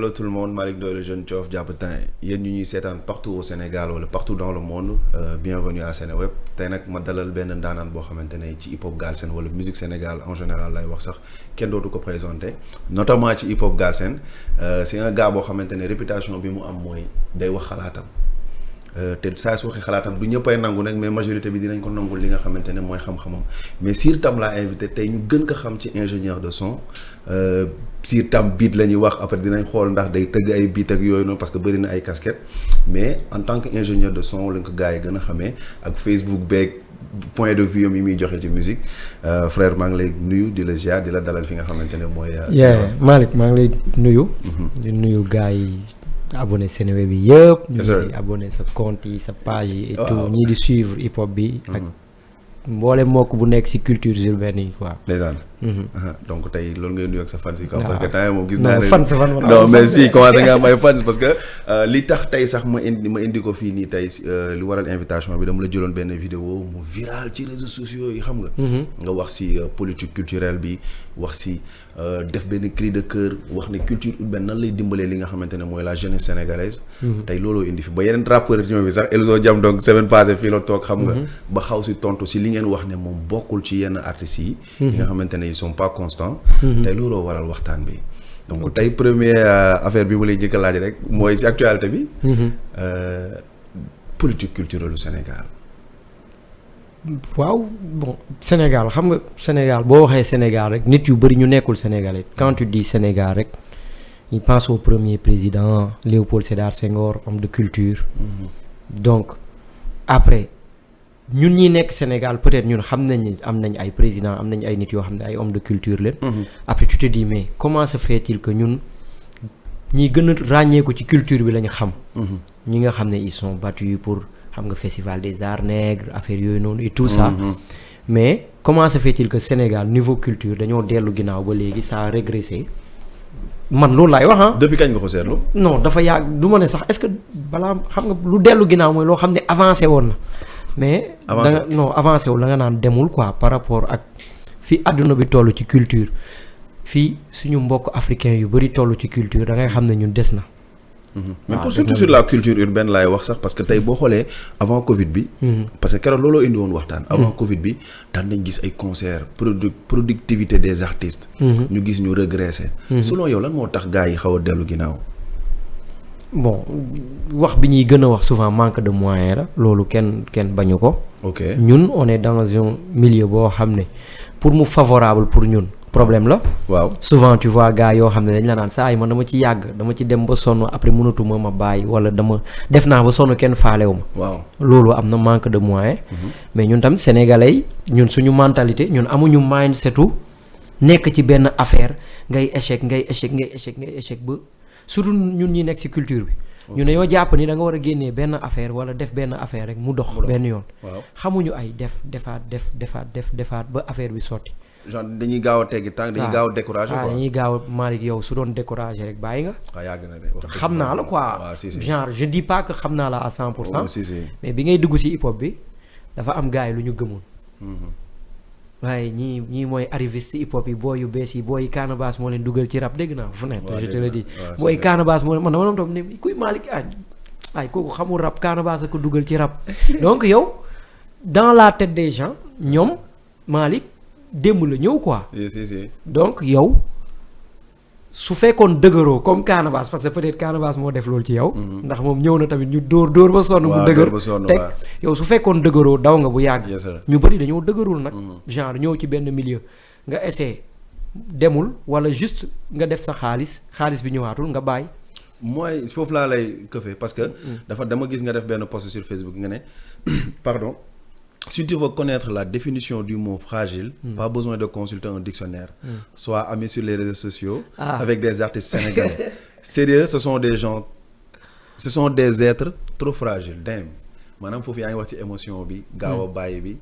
hello tout le monde, Malick Ndoye le jeune Thiof Diabatin yéen ñu ñuy seetaan partout au Sénégal wala partout dans le monde bienvenue à Seneweb tey nag ma dalal benn ndaanaan boo xamante ne ci hip hop Galsen wala musique Sénégal en général lay wax sax kenn dootu ko présenté notamment ci hip hop Galsen c'est un gars boo xamante ne réputation bi mu am mooy day wax xalaatam te saa su waxee xalaatam du ñëppay nangu nag mais majorité bi dinañ ko nangul li nga xamante ne mooy xam-xamam mais Sir Tam laa invité tey ñu gën ko xam ci ingénieur de son Sir Tam beat la ñuy wax après dinañ xool ndax day tëgg ay beat ak yooyu noonu parce que bëri na ay casquette mais en tant que ingénieur de son lañ ko gars yi gën a xamee ak Facebook beeg point de vue yi muy joxe ci musique frère maa ngi lay nuyu di la ziar di la dalal fi nga xamante ne mooy. Malick maa ngi lay nuyu. di nuyu gars yi. abonné Seneweb bi yëpp. ñii di abonné sa compte yi sa page yi. et tout ñii di suivre hip hop bi. ak mboole mbokk bu nekk ci culture urbaine yi quoi. ndeysaan. donc tey loolu ngay nuyu ak sa fans yi quoi. parce que temps moom gis naa ne fan non mais si commencé nga am ay fans parce que li tax tey sax ma indi ko fii nii tey li waral invitation bi dama la jëloon benn vidéo mu viral ci réseaux sociaux yi xam nga. nga wax ci politique culturelle bi wax ci def benn cri de cœur wax ne culture urbaine nan lay dimbalee li nga xamante ne mooy la jeunesse sénégalaise. tey looloo indi fi ba yeneen rappeur ñoom bi sax Elzo Jam donc semaine passée fii la toog xam nga. ba xaw ci tontu ci li ngeen wax ne moom bokkul ci yenn artistes yi. yi nga xamante ne ils sont pas constants. tey looloo waral waxtaan bi. donc tey première affaire bi mu lay njëkk a laaj rek mooy ci actualité bi. politique culturelle du Sénégal. waaw bon Sénégal xam nga Sénégal boo waxee Sénégal rek nit yu bëri ñu nekkul sénégalais quand tu dis Sénégal rek il pense au premier président Léopold Sédar Senghor homme de culture. donc après ñun ñi nekk Sénégal peut-être ñun xam nañ ni am nañ ay président am nañ ay nit yoo xam ne ay homme de culture leen. après tu te dis mais comment se fait-il que ñun ñi gën a ràññeeku ci culture bi lañu xam. ñi nga xam ne ils sont battus pour. xam nga festival des arts nègres affaire yooyu noonu et tout ça mais comment se fait-il que Sénégal niveau culture dañoo dellu ginnaaw ba léegi ça a régressé man loolu laay wax ah. depuis kañ nga ko seetlu. non dafa yàgg du ma ne sax est-ce que balaa xam nga lu dellu ginnaaw mooy loo xam ne avancé woon na mais. avancé wu la nga naan demul quoi par rapport ak fi àdduna bi toll ci culture fii suñu mbokk africain yu bari toll ci culture da ngay xam ne ñun des na. mais pour surtout sur la culture urbaine laay wax sax parce que tey boo xoolee avant Covid bi. parce que keroog looloo indi woon waxtaan. avant Covid bi daan nañ gis ay concerts productivité des artistes. ñu gis ñu régressé. selon yow lan moo tax gars yi xaw a dellu ginnaaw. bon wax bi ñuy gën a wax souvent manque de moyens la loolu kenn bañu ko. ok ñun on est dans un milieu boo xam ne pour mu favorable pour ñun. problème la. waaw souvent tu vois gars yoo xam ne dañ la naan saa yi man dama ci yàgg dama ci dem ba sonn après mënatuma ma bàyyi wala dama def naa ba sonn kenn faalewu ma. waaw loolu am na manque de moyens. mais ñun tam sénégalais ñun suñu mentalité ñun amuñu mindsetu nekk ci benn affaire ngay échec ba surtout ñun ñi nekk ci culture bi. ñu ne yoo jàpp ni da nga war a génnee benn affaire wala def benn affaire rek mu dox. benn yoon. xamuñu ay defaat ba affaire bi sotti. genre dañuy gaaw a teggi tànk dañuy gaaw a découragé quoi dañuy gaaw a Malick yow su doon découragé rek bàyyi nga. waaw yàgg na de xam naa la quoi genre je dis pas que xam naa la à 100%. mais bi ngay dugg ci hip hop bi dafa am gars yi lu ñu gëmoon. waaye ñii mooy arriviste hip hop yi booy yu bees yi booy Canabasse moo leen dugal ci rap dégg naa fu nekk. je te le dis booy Canabasse moo man dama doon toog ne kuy Malick ay kooku xamul rap Canabasse a ko dugal ci rap. donc yow dans la tête des gens ñoom Malick. démb la ñëw quoi. donc yow su fekkoon dëgëroo comme Canabasse parce que peut-être Canabasse moo def loolu ci yow. ndax moom ñëw na tamit ñu dóor ba sonn. mu dëgër teg yow su fekkoon dëgëroo daw nga bu yàgg. ñu bari dañoo dëgërul nag. genre ñëw ci benn milieu nga essaie demul wala juste nga def sa xaalis bi ñëwaatul nga bàyyi. mooy foofu laa lay këfee parce que. dama gis nga def benn post sur Facebook nga ne pardon. Si tu veux connaître la définition du mot fragile, pas besoin de consulter un dictionnaire. Sois ami sur les réseaux sociaux avec des artistes sénégalais. Sérieux, ce sont des êtres trop fragiles. Damn. Maanaam foofu yaa ngi wax ci émotion bi, gaaw a bàyyi bi.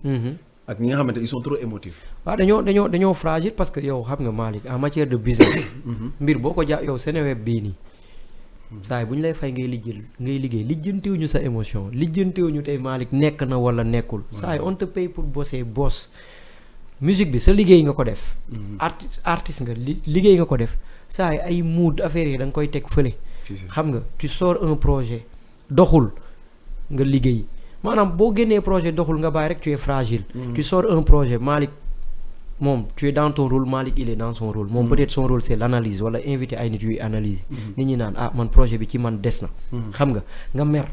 ak ñi nga xamante ils sont trop émotifs. waaw dañoo fragile parce que yow xam nga Malick en matière de business. mbir boo ko yow Seneweb bii nii. saa yi bu ñu lay fay ngay liggéey lijjantiwuñu sa émotion lijjantiwuñu tey Malick nekk na wala nekkul. saa yi on te paye pour bosser boss musique bi sa liggéey nga ko def. artiste nga liggéey nga ko def saa yi ay mood affaire yi da nga koy teg fële. xam nga tu sors un projet doxul nga liggéey maanaam boo génnee projet doxul nga bàyyi rek tu es fragile. tu sors un projet Malick moom tu es dans ton rôle Malick il est dans son rôle. moom peut-être son rôle c'est l'analyse wala invité ay nit yuy analyse. nit ñi naan man projet bi ci man des na. xam nga mer.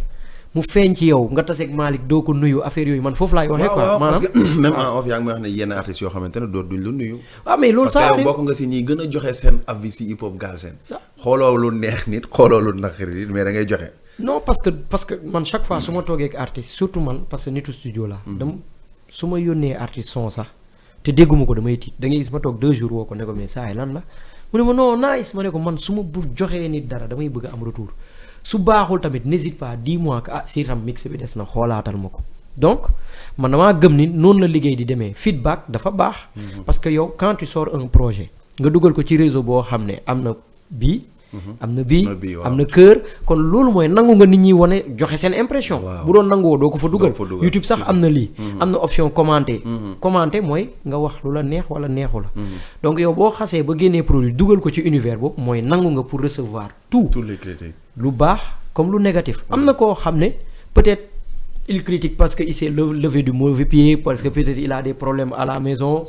mu feeñ ci yow nga taseeg Malick doo ko nuyu affaire yooyu man foofu laay waxee quoi. maanaam parce que même en off yaa ngi may wax ne yenn artistes yoo xamante ne duñ la nuyu. waaw mais loolu sax parce que yow bokk nga si ñi gën a joxe seen avis si hip hop Galsen. xooloo lu neex nit xooloo lu naqari nit mais da ngay joxe. non parce que man chaque fois su ma toogee ak artiste surtout man parce que nitu studio la dama su ma yónnee artiste son sax te dégguma ko damay tiit da ngay gis ma toog 2 jours woo ko ne ko mais saa yi lan la mu ne ma non nice ma ne ko man su ma bu joxee nit dara damay bëgg am retour. su baaxul tamit n'hésite pas dis-moi que si tam mix bi des na xoolaatal ma ko donc man damaa gëm ni noonu la liggéey di demee feedback dafa baax. parce que yow quand tu sors un projet nga dugal ko ci réseau boo xam ne am na bii. am na bii am na kër kon loolu mooy nangu nga nit ñi wane joxe seen impression. bu doon nanguwoo doo ko fa dugal. YouTube sax am na lii. am na option commenter. commenter mooy nga wax lu la neex wala neexu la. donc yow boo xasee ba génnee produit dugal ko ci univers boobu mooy nangu nga pour recevoir tous les critiques. lu baax comme lu négatif am na koo xam ne peut-être il critique parce que il s'est levé du mauvais pied parce que peut-être il a des problèmes à la maison.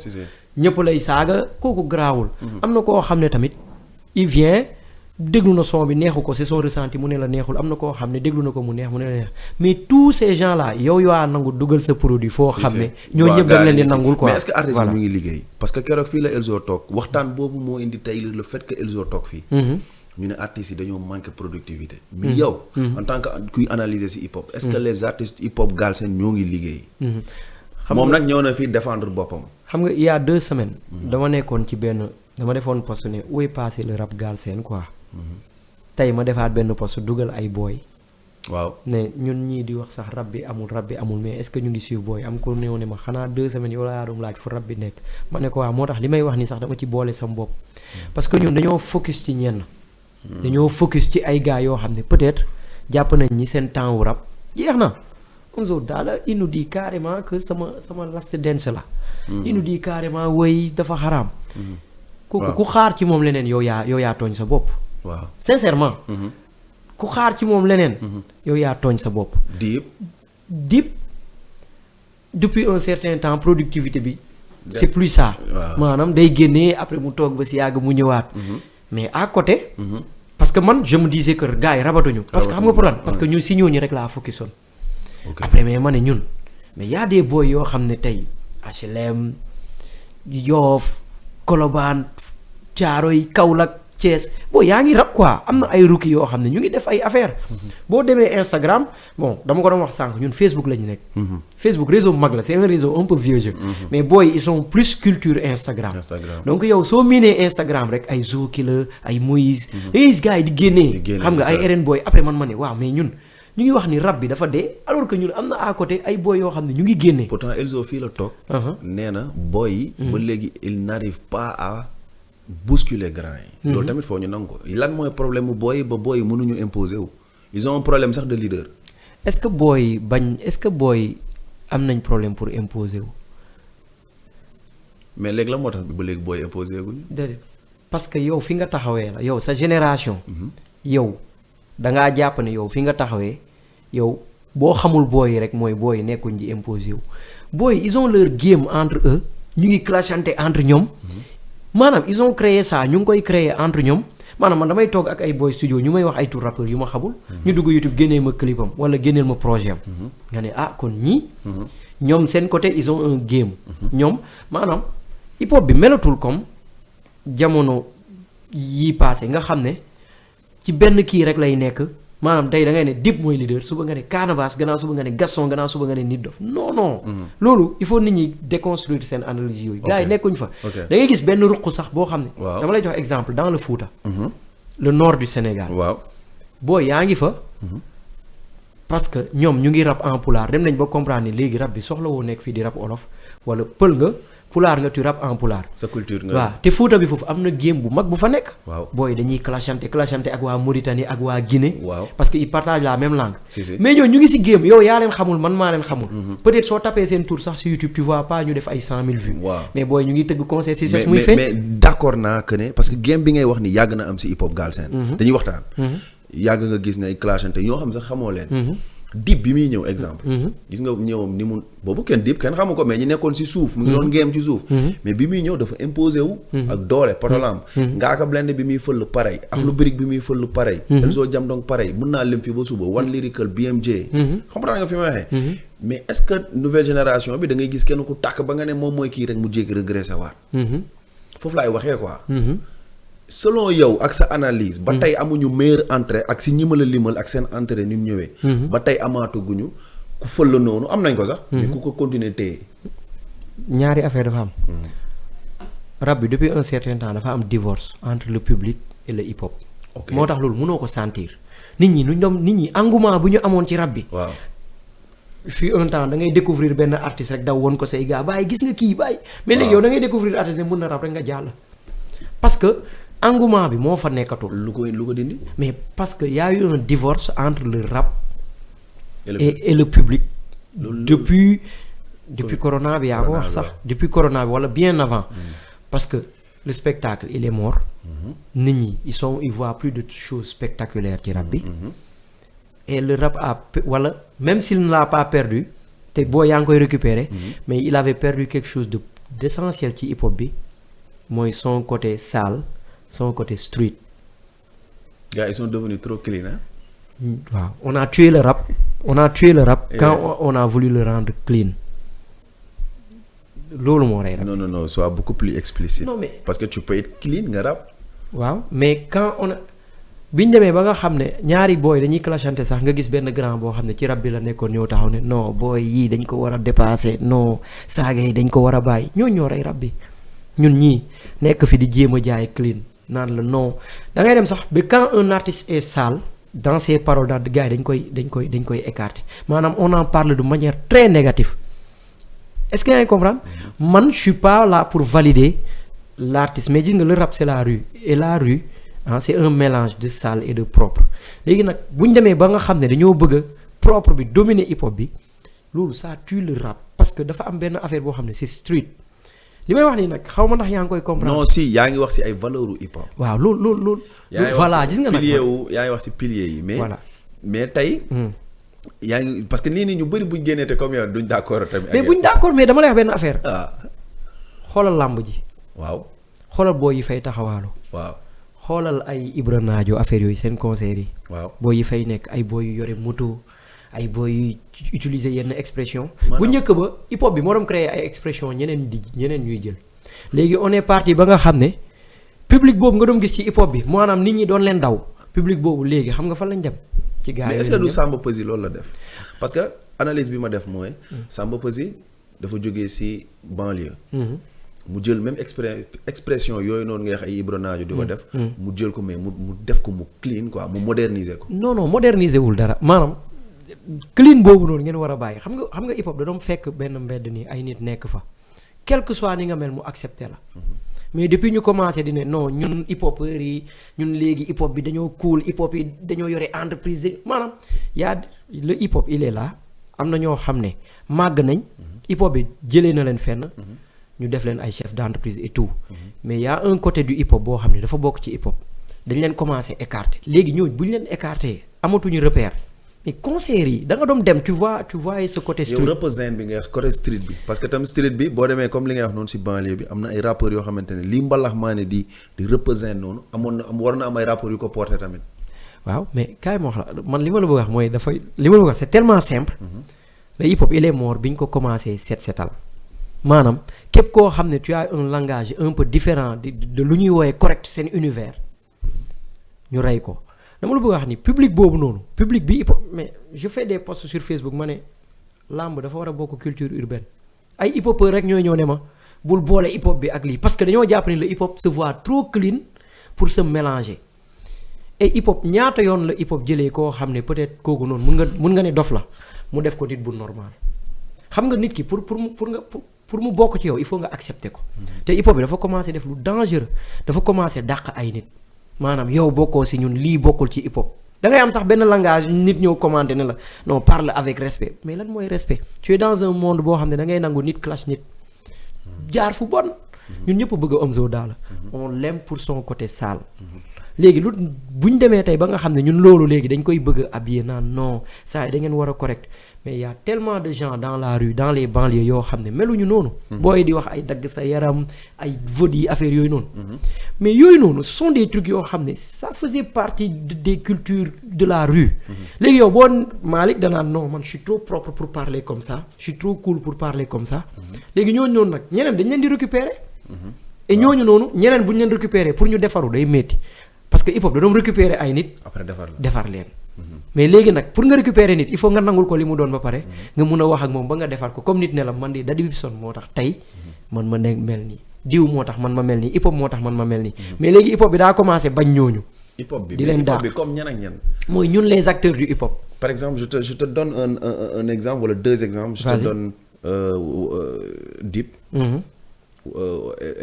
ñëpp lay saaga kooku garaawul. am na koo xam ne tamit il vient. déglu na son bi neexu ko c'est son ressenti mu ne la neexul am na koo xam ne déglu na ko mu neex mu ne la neex mais tous ces gens là yow yaa nangu dugal sa produit foo xam ne ñoo ñëpp dañ leen di nangul quoi. mais est-ce que artiste yi ñu ngi liggéey parce que keroog fii la Elzo toog waxtaan boobu moo indi tey le fait que Elzo toog fii ñu ne artistes yi dañoo manqué productivité mais yow en tant que kuy analyser ci hip hop est-ce que les artistes hip hop Galsen ñoo ngi liggéey moom nag ñëw na fii défendre boppam xam nga il y a 2 semaines dama nekkoon ci benn dama defoon poste ne où est passé le rap Galsen quoi tey ma defaat benn poste dugal ay booy. waaw ne ñun ñii di wax sax rab bi amul mais est-ce que ñu ngi suivre booy am ko néew ne ma xanaa 2 semaines yow laa doon laaj fu rab bi nekk ma ne ko waaw moo tax li may wax ni sax dama ci boole sam bopp. parce que ñun dañoo focus ci ñenn. dañoo focus ci ay gars yoo xam ne peut-être jàpp nañ ñi seen temps wu rab jeex na. Omzo daal il nous dit carrément que sama last dance la. il nous dit carrément woy dafa xaraam. kooku ku xaar ci moom leneen yow yaa tooñ sa bopp. waaw sincèrement. ku xaar ci moom leneen. yow yaa tooñ sa bopp. Dip depuis un certain temps productivité bi. c'est plus ça. maanaam day génnee après mu toog ba si yàgg mu ñëwaat. mais à côté. parce que man je me disais que gars yi rabatuñu. parce que xam nga pour lan parce que ñu si ñooñu rek laa focusoon. après mais ma ne ñun mais y a des boys yoo xam ne tey HLM Yoff Colobane Thiaroye Kaolack Thiès boo yaa ngi rap quoi am na ay rookie yoo xam ne ñu ngi def ay affaire boo demee Instagram bon dama ko doon wax sànq ñun Facebook la ñu nekk. Facebook réseau bu mag la c'est un réseau un peu vieux jeu. mais boy ils sont plus culture Instagram. donc yow soo miinee Instagram rek ay Zoki la ay Moïse. gis gars yi di génnee. xam nga ay RN boy après man ma ne waaw mais ñun. ñu ngi wax ni rap bi dafa dee alors que ñun am na à côté ay boy yoo xam ne ñu ngi génne. pourtant Elzo fii la toog. nee na boy yi. ba léegi il n'arrive pas à bousculer grand yi. loolu tamit foo ñu nangu ko lan mooy problème mu boy ba boy yi mënuñu imposer wu. ils ont un problème sax de leader. est-ce que boy am nañ problème pour imposer wu. mais léegi la moo tax ba léegi boy imposer guñu. déedéet parce que yow fi nga taxawee la yow sa génération. yow. dangaa jàpp ne yow fi nga taxawee yow boo xamul booy rek mooy booy nekkuñ di imposer wu booy ils ont leur game entre eux ñu ngi clashante entre ñoom maanaam ils ont créé ça ñu ngi koy créer entre ñoom maanaam man damay toog ak ay boy studio ñu may wax ay tur rappeurs yu ma xamul ñu dugg YouTube génnee ma clipam wala génneel ma projet am nga ne kon ñii ñoom seen côté ils ont un game ñoom maanaam hip hop bi melatul comme jamono yii passé nga xam ne ci benn kii rek lay nekk maanaam tey da ngay ne Dip mooy leader suba nga ne Canabasse gannaaw suba nga ne Gaston gannaaw suba nga ne Nit Doff non loolu il faut nit ñi déconstruire seen analyse yooyu gars yi nekkuñ fa da ngay gis benn ruq sax boo xam ne dama lay jox exemple dans le Fouta le nord du Sénégal booy yaa ngi fa parce que ñoom ñu ngi rap en pulaar dem nañ ba comprendre ni léegi rap bi soxla woo nekk fii di rap olof wala pël nga pulaar nga tu rap en pulaar. sa culture nga. waaw te Fouta bi foofu am na game bu mag bu fa nekk. waaw booy dañuy clashante ak waa Mauritanie ak waa Guinée. waaw parce que ils partagent la même langue. si si mais ñooñu ñu ngi si game yow yaa leen xamul man maa leen xamul. peut-être soo tapé seen tour sax si YouTube tu vois pas ñu def ay 100 000 vues. waaw mais booy ñu ngi tëgg concert si ses muy feeñ. mais d'accord naa que ne parce que game bi ngay wax ni yàgg na am si hip hop Galsen. dañuy waxtaan. yàgg nga gis ne ay clashante ñoo xam sax xamoo leen. Dip bi muy ñëw exemple. gis nga ñëwam ni mu boobu kenn Dip kenn xamu ko mais ñi nekkoon si suuf. mu ngi doon géem ci suuf. mais bi muy ñëw dafa imposé wu. ak doole potolam. Ngaaka Blindé bi muy fël pareil. ak lu Brick bi muy fël pareil. Elzo Jam donc pareil mun naa lim fi ba suba One Lyrical BMJ. comprendre nga fi ma waxee. mais est-ce que nouvelle génération bi da ngay gis kenn ku tàkk ba nga ne moom mooy kii rek mu jékki regressé waat. foofu laay waxee quoi. selon yow ak sa analyse. ba tey amuñu meilleure entrée ak si ñi ma la limal ak seen entrée ni mu ñëwee. ba tey amaatuguñu ku fël la noonu am nañ ko sax. mais ku ko continuer téye. ñaari affaire dafa am. rap bi depuis un certain temps dafa am divorce entre le public et le hip hop. moo tax loolu mënoo ko sentir. nit ñi engouement bu ñu amoon ci rap bi. waaw. fii un temps da ngay découvrir benn artiste rek daw woon ko say gars bàyyi gis nga kii bàyyi. mais léegi yow da ngay découvrir artiste ne mën na rap rek nga jàll. parce que engouement bi moo fa nekkatul. lu ko dindi. mais parce que y a eu un divorce entre le rap. et le public. depuis corona bi yaa ko wax sax. depuis corona bi wala bien avant. parce que le spectacle il est mort. nit ñi ils voient plus de choses spectaculaires ci rap bi. et le rap wala même s'il ne l'a pas perdu te boo yaa ngi koy récupérer. mais il avait perdu quelque chose d'essentiel ci hip hop bi. mooy son côté sale son côté street. gars ils sont devenus trop clean hein. waaw on a tué le rap. quand on a voulu le rendre clean. loolu moo rey rap. non sois beaucoup plus explicite. non mais parce que tu peux être clean nga rap. waaw mais quand on a biñ demee ba nga xam ne ñaari booy dañuy clashante sax nga gis benn grand boo xam ne ci rap bi la nekkoon ñëw taxaw ne non booy yii dañ ko war a dépasser non saaga yi dañ ko war a bàyyi ñoo rey rap bi. ñun ñii nekk fi di jéem a jaay clean naan la non da ngay dem sax ba quand un artiste est sale dans ses paroles daal gars yi dañ koy écarter maanaam on en parle de manière très négative est-ce que yaa ngi comprendre man je suis pas là pour valider l'artiste mais gis nga le rap c'est la rue et la rue c'est un mélange de sale et de propre léegi nag bu ñu demee ba nga xam ne dañoo bëgg a propre bi dominer hip hop bi loolu ça tue le rap parce que dafa am benn affaire boo xam ne c'est street. li may wax nii nag xaw ma ndax yaa ngi koy comprendre. non si yaa ngi wax si ay valeurs hip hop. waaw loolu. voilà gis nga nag yaa ngi wax si piliers yi mais. voilà mais tey. yaa ngi parce que nii ñu bëri buñ génnee te comme yow duñ d'accord tamit. mais buñ d'accord mais dama lay wax benn affaire. ah. xoolal làmb ji. waaw. xoolal booy yi fay taxawaalu. waaw. xoolal ay Ibra Naajo affaire yooyu seen concert yi. waaw booy yi fay nekk ay booy yu yore moto. ay booy yu utiliser yenn expression bu njëkk ba hip hop bi moo doon créer ay expression ñeneen ñuy jël léegi on est parti ba nga xam ne public boobu nga doon gis ci hip hop bi maanaam nit ñi doon leen daw public boobu léegi xam nga fan lañ dem ci gars yi. mais est-ce que du Samba Peuzzi loolu la def parce que analyse bi ma def mooy Samba Peuzzi dafa jógee ci banlieue. mu jël même expression yooyu noonu ngay wax ay Ibra Naajo di ko def. mu jël ko mais mu def ko mu clean quoi mu moderniser ko. non moderniser wul dara maanaam. clean boobu noonu ngeen war a bàyyi xam nga hip hop da doon fekk benn mbedd nii ay nit nekk fa quel que soit ni nga mel mu accepté la mais depuis ñu commencé di ne non ñun hip hopeurs yi ñun léegi hip hop bi dañoo cool hip hop yi dañoo yore entreprise maanaam yaa le hip hop il est là am na ñoo xam ne màgg nañ hip hop bi jëlee na leen fenn ñu def leen ay chef d'entreprise et tout mais y a un côté du hip hop boo xam ne dafa bokk ci hip hop dañ leen commencé écarter léegi ñooñu bu ñu leen écarter amatuñu repère. mais concert yi da nga doon dem tu vois ce côté street. yow représente bi nga wax côté street bi parce que tam street bi boo demee comme li nga wax noonu si banlieue bi am na ay rappeurs yoo xamante ne lii mbalax maa ne di représente noonu war na am ay rappeurs yu ko porté tamit. waaw mais kaay ma wax la man li ma la bëgg wax mooy dafay li ma la bëgg wax c'est tellement simple. le hip hop il est mort bi ñu ko commencé setal maanaam képp koo xam ne tu as un langage un peu différent de lu ñuy woowee correct seen univers ñu rey ko. dama la bëgg a wax ni public boobu noonu public bi hip hop mais je fais des posts sur Facebook ma ne làmb dafa war a bokk culture urbaine ay hip hopeurs rek ñooy ñëw ne ma bul boole hip hop bi ak lii parce que dañoo jàpp ni le hip hop se voit trop clean pour se mélanger et hip hop ñaata yoon la hip hop jëlee koo xam ne peut-être kooku noonu mun nga ne dof la mu def ko nit bu normal xam nga nit ki pour pour mu bokk ci yow il faut nga accepter ko te hip hop bi dafa commencé def lu dangereux dafa commencé dàq ay nit maanaam yow bokkoo si ñun lii bokkul ci hip hop da ngay am sax benn langage nit ñëw commenter ne la non parle avec respect mais lan mooy respect tu es dans un monde boo xam ne da ngay nangu nit clash nit jaar fu bon ñun ñëpp bëgg a Omzo Dollar on l'aime pour son côté sale léegi lu buñ demee tey ba nga xam ne ñun loolu léegi dañ koy bëgg a habiller naan non ça da ngeen war a correct mais y a tellement de gens dans la rue dans les banlieues yoo xam ne meluñu noonu booy di wax ay dagg sa yaram ay vod yi affaire yooyu noonu mais yooyu noonu ce sont des trucs yoo xam ne ça faisait partie des cultures de la rue léegi yow boo Malick danaan non man je suis trop propre pour parler comme ça je suis trop cool pour parler comme ça léegi ñooñu noonu nag ñeneen dañ leen di récupérer et ñooñu noonu ñeneen bu ñu leen récupérer pour ñu defaru day métti parce que hip hop da doon récupérer ay nit après defar leen mais léegi nag pour nga récupérer nit il faut nga nangul ko li mu doon ba pare nga mun a wax ak moom ba nga defar ko comme nit ne la man di Daddy Bibson moo tax tey man ma ne mel nii diw moo tax man ma mel nii hip hop moo tax man ma mel nii mais léegi hip hop bi daa commencé bañ ñooñu hip hop bi di leen daax comme ñan ak ñan mooy ñun les acteurs du hip hop par exemple je te donne un exemple wala deux exemples je te donne Dip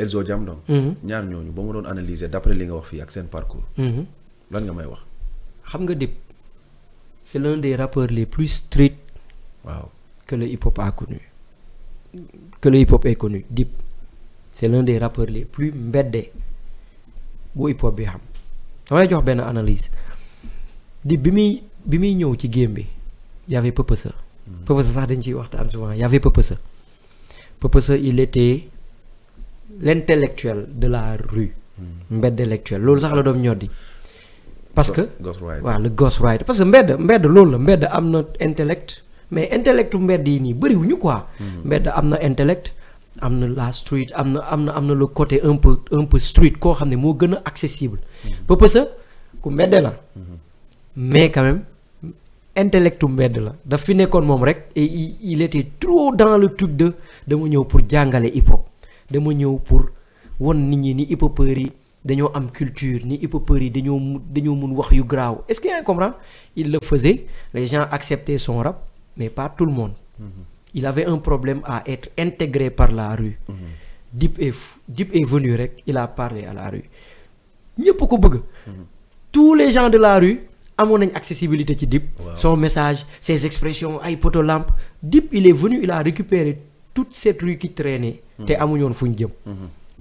Elzo Jamdong ñaar ñooñu ba ma doon analyser d'après li nga wax fii ak seen parcours lan nga may wax xam nga Dip c'est l'un des rappeurs les plus street waaw que le hip hop a connu que le hip hop est connu Dip c'est l'un des rappeurs les plus mbeddee bu hip hop bi xam dama lay jox benn analyse Dip bi muy ñëw ci game bi y avait Peupeuse Peupeuse sax dañ ciy waxtaan souvent y avait Peupeuse Peupeuse il était l'intellectuel de la rue mbeddelectuel loolu sax la doon ñoddi parce que waaw le ghostwriter parce que mbedd loolu la mbedd am na intellect mais intellectu mbedd yi nii bëriwuñu quoi mbedd am na intellect am na la street am na le côté un peu street koo xam ne moo gën a accessible Peupeuse ku mbedde la mais quand même intellectu mbedd la daf fi nekkoon moom rek et il était trop dans le truc de dama ñëw pour jàngale hip hop dama ñëw pour won nit ñi ni hip hopeurs yi dañoo am culture ni hip hopeurs yi dañoo mun wax yu graaw est-ce que yaa ngi comprendre il le faisait les gens acceptaient son rap mais pas tout le monde il avait un problème à être intégré par la rue Dip est venu rek il a parlé à la rue ñëpp ko bëgg tous les gens de la rue amoon nañ accessibilité ci Dip son message ses expressions ay poto lampe Dip il est venu il a récupéré toute cette rue qui traînait te amuñoon fu ñu jëm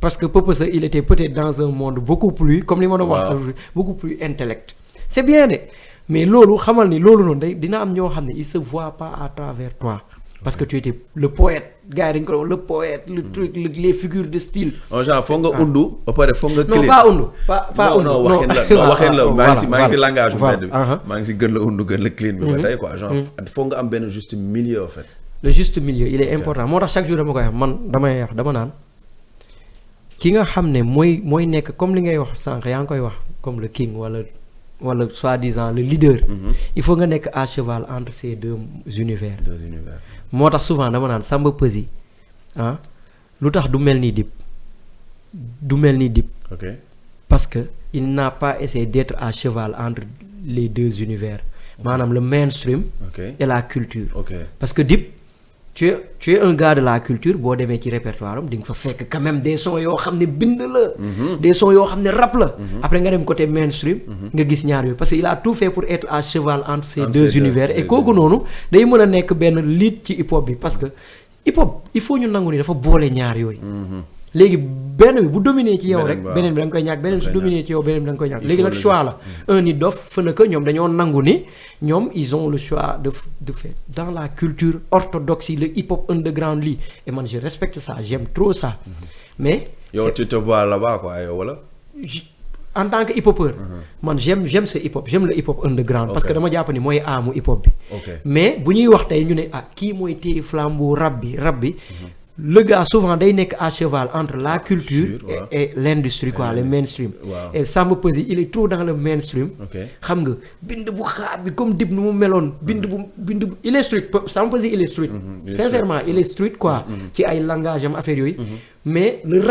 parce que Peupeuse il était peut-être dans un monde beaucoup plus comme li ma doon wax beaucoup plus intellect c'est bien de mais loolu xamal ni loolu noonu dina am ñoo xam ne il se voit pas à travers toi parce que tu étais le poète gars yi dañu ko doon le poète le truc les figures de style. genre foog nga undu ba pare foog nga. non pas undu pas undu non waxin la maa ngi si langage bu mbedd bi maa ngi si gën la undu gën la clean bi ba tey quoi genre foog nga am benn juste milieu en fait. le juste milieu il est important moo tax chaque jour dama koy wax man damay wax dama naan ki nga xam ne mooy nekk comme li ngay wax sànq yaa ngi koy wax comme le king wala soi-disant le leader. Il faut nga nekk à cheval entre ces deux univers. moo tax souvent dama naan Samba Peuzzi lu tax du mel ni Dip. ok parce que il n'a pas essayé d'être à cheval entre les deux univers maanaam le mainstream. et la culture. parce que Dip tu es un gars de la culture boo demee ci répertoire am di nga fa fekk quand même des sons yoo xam ne bind la. des sons yoo xam ne rap la. après nga dem côté mainstream. nga gis ñaar yooyu parce que il a tout fait pour être à cheval entre ces deux univers et kooku noonu day mën a nekk benn lead ci hip hop bi parce que hip hop il faut ñu nangu ni dafa boole ñaar yooyu. léegi benn bi bu dominer ci yow rek beneen bi da nga koy ñàkk beneen su dominer ci yow beneen bi da nga koy ñàkk léegi nag choix la un nit dof fën que ñoom dañoo nangu ni ñoom ils ont le choix de faire dans la culture orthodoxe le hip hop underground lii et man je respecte ça j'aime trop ça mais yow tu te vois là-bas quoi yow wala en tant que hip hopeur man j'aime ce hip hop j'aime le hip hop underground parce que dama jàpp ni mooy aamu hip hop bi mais bu ñuy wax tey ñu ne kii mooy téye flambeau rap bi le gars souvent day nekk à cheval entre la culture et l'industrie quoi le mainstream et Samba Peuzzi il est trop dans le mainstream xam nga bind bu xaar bi comme Dip nu mu meloon bind bu il est street Samba Peuzzi il est street sincèrement il est street quoi ci ay langage am affaire yooyu mais le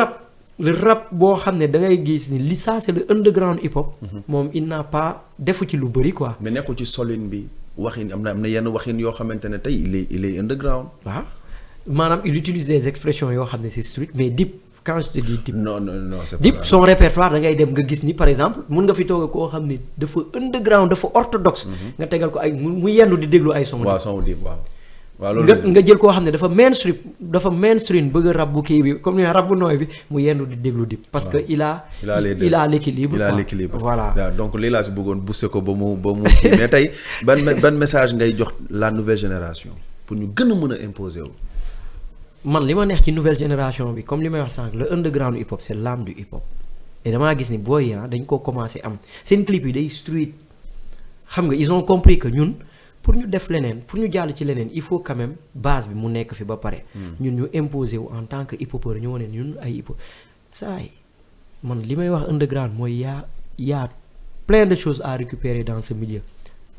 rap boo xam ne da ngay gis ni li ça c'est le underground hip hop moom il n'a pas defu ci lu bëri quoi mais nekkul ci solin bi waxin am na yenn waxin yoo xamante ne tey il est underground waaw maanaam il utilise des expressions yoo xam ne c'est street mais Dip quand je te dis Dip. non c'est Dip son répertoire da ngay dem nga gis ni par exemple mun nga fi toog koo xam ni dafa underground dafa orthodoxe. nga tegal ko ay mu yendu di déglu ay son. waaw son Dip waaw. waaw loolu nga jël koo xam ne dafa mainstream bëgg a rab bu kii bi comme ni rab bu nooy bi mu yendu di déglu Dip. parce que il a l'équilibre. il a l'équilibre voilà. waaw donc lii laa si bëggoon booster ko ba mu kii mais tey ban message ngay jox la nouvelle génération pour ñu gën a mën a imposer wu. man li ma neex ci nouvelle génération bi comme li may wax sànq le underground hip hop c'est l'âme du hip hop et damaa gis ni booy dañ koo commencé am seen clip yi day street xam nga ils ont compris que ñun pour ñu def leneen pour ñu jàll ci leneen il faut quand même base bi mu nekk fi ba pare. ñun ñu imposer wu en tant que hip hopeur ñu wane ñun ay hip hop saay man li may wax underground mooy y a plein de choses à récupérer dans ce milieu.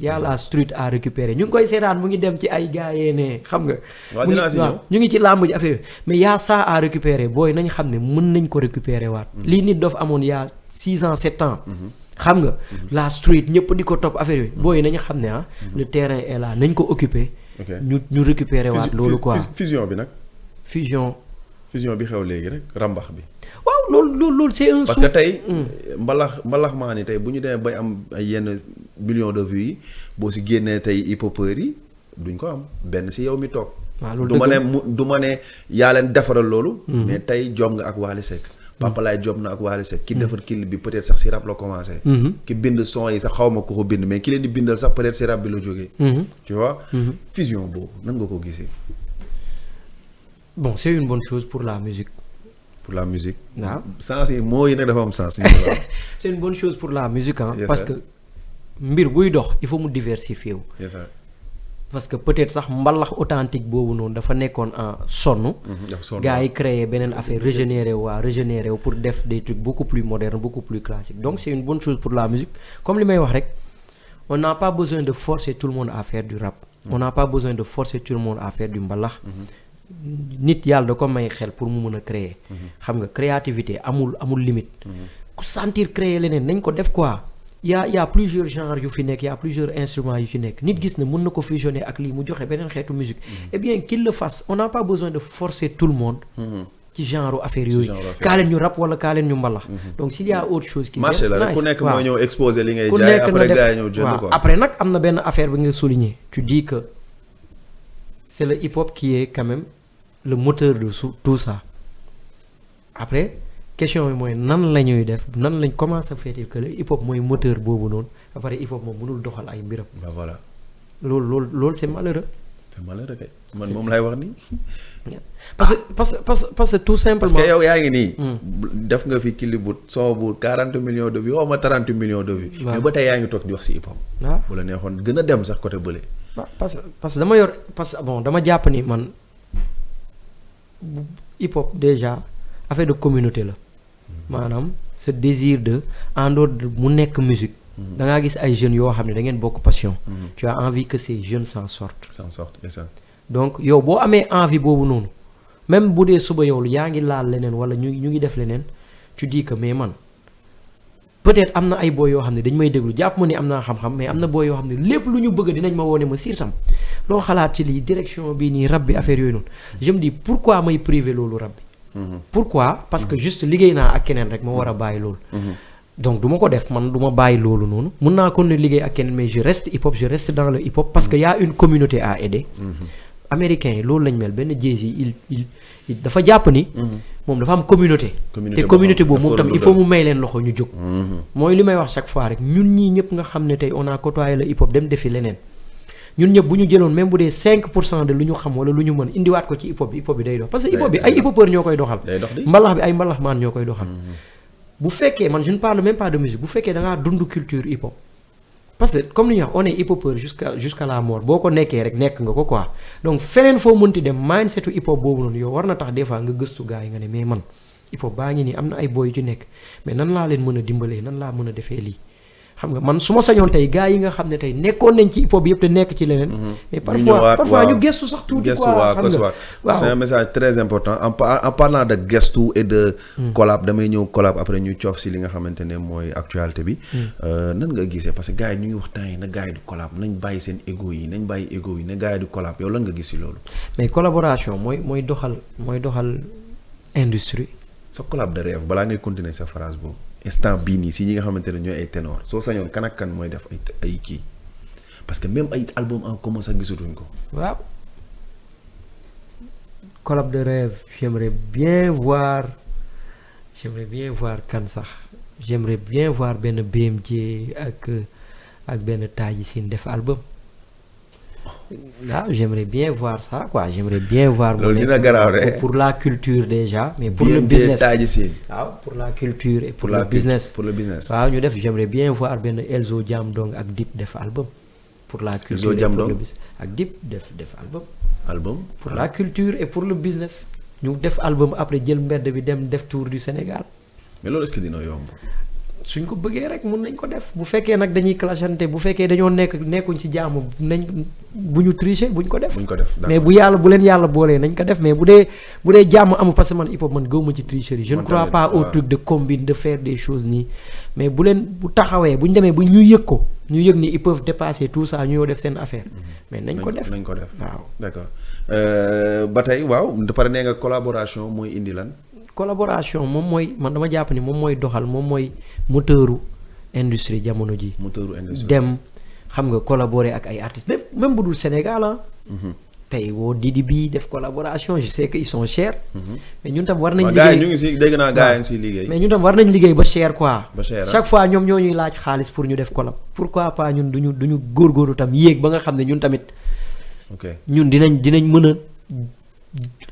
y a la street à récupérer ñu ngi koy seetaan mu ngi dem ci ay gars yee ne xam nga. ñu ngi ci làmb ji affaire mais y a ça à récupérer booy nañ xam ne mën nañ ko récupérer waat. lii nit dof amoon y a 6 ans 7 ans. xam nga la street ñëpp di ko topp affaire yooyu booy nañu xam ne le terrain est là nañ ko occuper. ñu récupérer waat loolu quoi. fusion bi nag. fusion bi xew léegi rek rambax bi. waaw loolu c'est un. parce que tey mbalax maa ni tey bu ñu demee bay am ay yenn millions de vues yi boo si génnee tey hip-hopeurs yi duñ ko am benn si yow mi toog. waaw loolu du ma ne yaa leen defaral loolu. mais tey job nga ak Wally Seck. Papa Laye job na ak Wally Seck ki defar clip bi peut-être sax si rap la commencé. ki bind son yi sax xaw ma ko bind mais ki leen di bindal sax peut-être si rap bi la jógee. tu vois. fusion boobu nan nga ko gisee. bon c'est une bonne chose pour la musique. pour la musique. waaw sens yi moo yi nag dafa am sens. c'est une bonne chose pour la musique parce que mbir buy dox il faut mu diversifier wu. parce que peut-être sax mbalax authentique boobu noonu dafa nekkoon en sonn. gars yi créer beneen affaire régénérer wu pour def des trucs beaucoup plus modernes beaucoup plus classiques donc c'est une bonne chose pour la musique comme li may wax rek on n'a pas besoin de forcer tout le monde à faire du rap. on n'a pas besoin de forcer tout le monde à faire du mbalax. nit yàlla da ko may xel pour mu mën a créer. xam nga créativité amul limite. ku sentir créer leneen nañ ko def quoi. y a plusieurs genres yu fi nekk y a plusieurs instruments yu fi nekk nit gis ne mën na ko fusionner ak lii mu joxe beneen xeetu musique. eh bien qu'il le fasse on n'a pas besoin de forcer tout le monde. ci genre affaire yooyu. kaa leen ñu rap wala kaa leen ñu mbalax. donc s'il y a autre chose qui marché la rek ku nekk moo ñëw exposer li ngay jaay après gars yi ñëw jënd quoi. après nag am na benn affaire bi nga souligner tu dis que c'est le hip-hop qui est quand même le moteur de tout ça après. question bi mooy nan la ñuy def nan lañ commencé fait que le hip hop mooy moteur boobu noonu après hip hop moom mënul doxal ay mbiram. bah voilà. loolu c'est malheureux. c'est malheureux kay man moom lay wax nii. parce que tout simplement. parce que yow yaa ngi nii. def nga fi clip bu son bu 40 millions de vues xaw ma 30 millions de vues. mais ba tey yaa ngi toog di wax ci hip hop. waaw bu la neexoon gën a dem sax côté bële. waaw parce que dama yor dama jàpp ni man hip hop déjà affaire de communauté la. maanaam ce désir de en dehors de mu nekk musique. da ngaa gis ay jeunes yoo xam ne da ngeen bokk passion. tu as envie que ces jeunes s'en sortent. c'est ça. donc yow boo amee envie boobu noonu même bu dee suba yow yaa ngi laal leneen wala ñu ngi def leneen tu dis que mais man peut-être am na ay boy yoo xam ne dañ may déglu jàpp ma ni am naa xam-xam mais am na boy yoo xam ne lépp lu ñu bëgg dinañ ma woone ma siirtam loo xalaat ci lii direction bii nii rab bi affaire yooyu noonu je me dis pourquoi may priver loolu rab bi. pourquoi parce que juste liggéey naa ak keneen rek ma war a bàyyi loolu. donc du ma ko def man du ma bàyyi loolu noonu mun naa kon ne liggéey ak keneen mais je reste hip hop je reste dans le hip hop parce que y a une communauté à aider. américains yi loolu lañ mel benn Jay-Z il dafa jàpp ni. moom dafa am communauté. te communauté boobu moom tam il faut mu may leen loxo ñu jóg. mooy li may wax chaque fois rek ñun ñii ñëpp nga xam ne tey on a côtoyé le hip hop dem defi leneen. ñun ñëpp bu ñu jëloon même bu dee 5% de lu ñu xam wala lu ñu mën indiwaat ko ci hip hop bi day dox parce que hip hop bi ay hip hopeurs ñoo koy doxal. mbalax bi ay mbalax maan ñoo koy doxal. bu fekkee man je ne parle même pas de musique bu fekkee da ngaa dund culture hip hop. parce que comme ni ñu wax on est hip hopeur jusqu'à la mort boo ko nekkee rek nekk nga ko quoi donc feneen foo mënti dem mindsetu hip hop boobu noonu yow war na tax des fois nga gëstu gars yi nga ne mais man hip hop baa ngi nii am na ay boy yu ci nekk mais nan laa leen mën a dimbalee nan laa mën a defee lii. xam nga man su ma sañoon tey gars yi nga xam ne tey nekkoon nañ ci hip hop yëpp te nekk ci leneen. mais parfois ñu gëstu sax tuuti quoi xam nga waaw c'est un message très important en parlant de gëstu et de. collab damay ñëw collab après ñu coof si li nga xamante ne mooy actualité bi. nan nga gisee parce que gars yi ñu ngi wax temps yi na gars yi du collab nañ bàyyi seen ego yi nañ bàyyi ego yi na gars yi du collab yow lan nga gis si loolu. mais collaboration mooy doxal industrie. sa collab de rêve balaa ngay continuer sa phrase boobu. instant bii nii si ñi nga xamante ne ñooy ay ténor soo sañoon kan ak kan mooy def ay kii parce que même ay album en commun sax gisatuñ ko. waaw collab de rêve j'aimerais bien voir kan sax j'aimerais bien voir benn BMJ ak benn Taji Sine def album. waaw j'aimerais bien voir ça quoi j'aimerais bien voir. loolu dina garaaw de pour la culture déjà. mais pour le business waaw pour la culture et pour le business. pour le business waaw ñu def j'aimerais bien voir benn Elzo Jamdong ak Dip def album. pour la culture et pour le business ak Dip def album. pour ah. la culture et pour le business. ñu def album après jël mbedd bi dem def tour du Sénégal. mais loolu est-ce que dina yomb. suñ ko bëggee rek mun nañ ko def bu fekkee nag dañuy clashante bu fekkee dañoo nekkuñ ci jaamu nañ bu ñu tricher buñ ko def. mais bu leen yàlla boolee nañ ko def mais bu dee jàmm amu parce que man hip hop man gëwuma ci tricherie. je ne crois pas au truc de combine de faire des choses nii. mais bu taxawee bu ñu demee bu ñu yëg ko ñu yëg ni ils peuvent dépasser tout ça ñu def seen affaire. mais nañ ko def waaw. d'accord ba tey waaw da pare nee nga collaboration mooy indi lan. collaboration moom mooy man dama jàpp ni moom mooy doxal moom mooy moteuru industrie jamono ji. moteuru industrie dem xam nga collaborer ak ay artistes même bu dul Sénégal ah. tey woo Didi bi def collaboration je sais que ils sont chers. mais ñun tam war nañ. liggéey ñu ngi si dégg naa gars yi ngi siy liggéey. mais ñun tam war nañ liggéey ba cher quoi. ba cher chaque fois ñoom ñoo ñuy laaj xaalis pour ñu def collab. pourquoi pas ñun duñu góorgóorlu tam yéeg ba nga xam ne ñun tamit. ok ñun dinañ mën a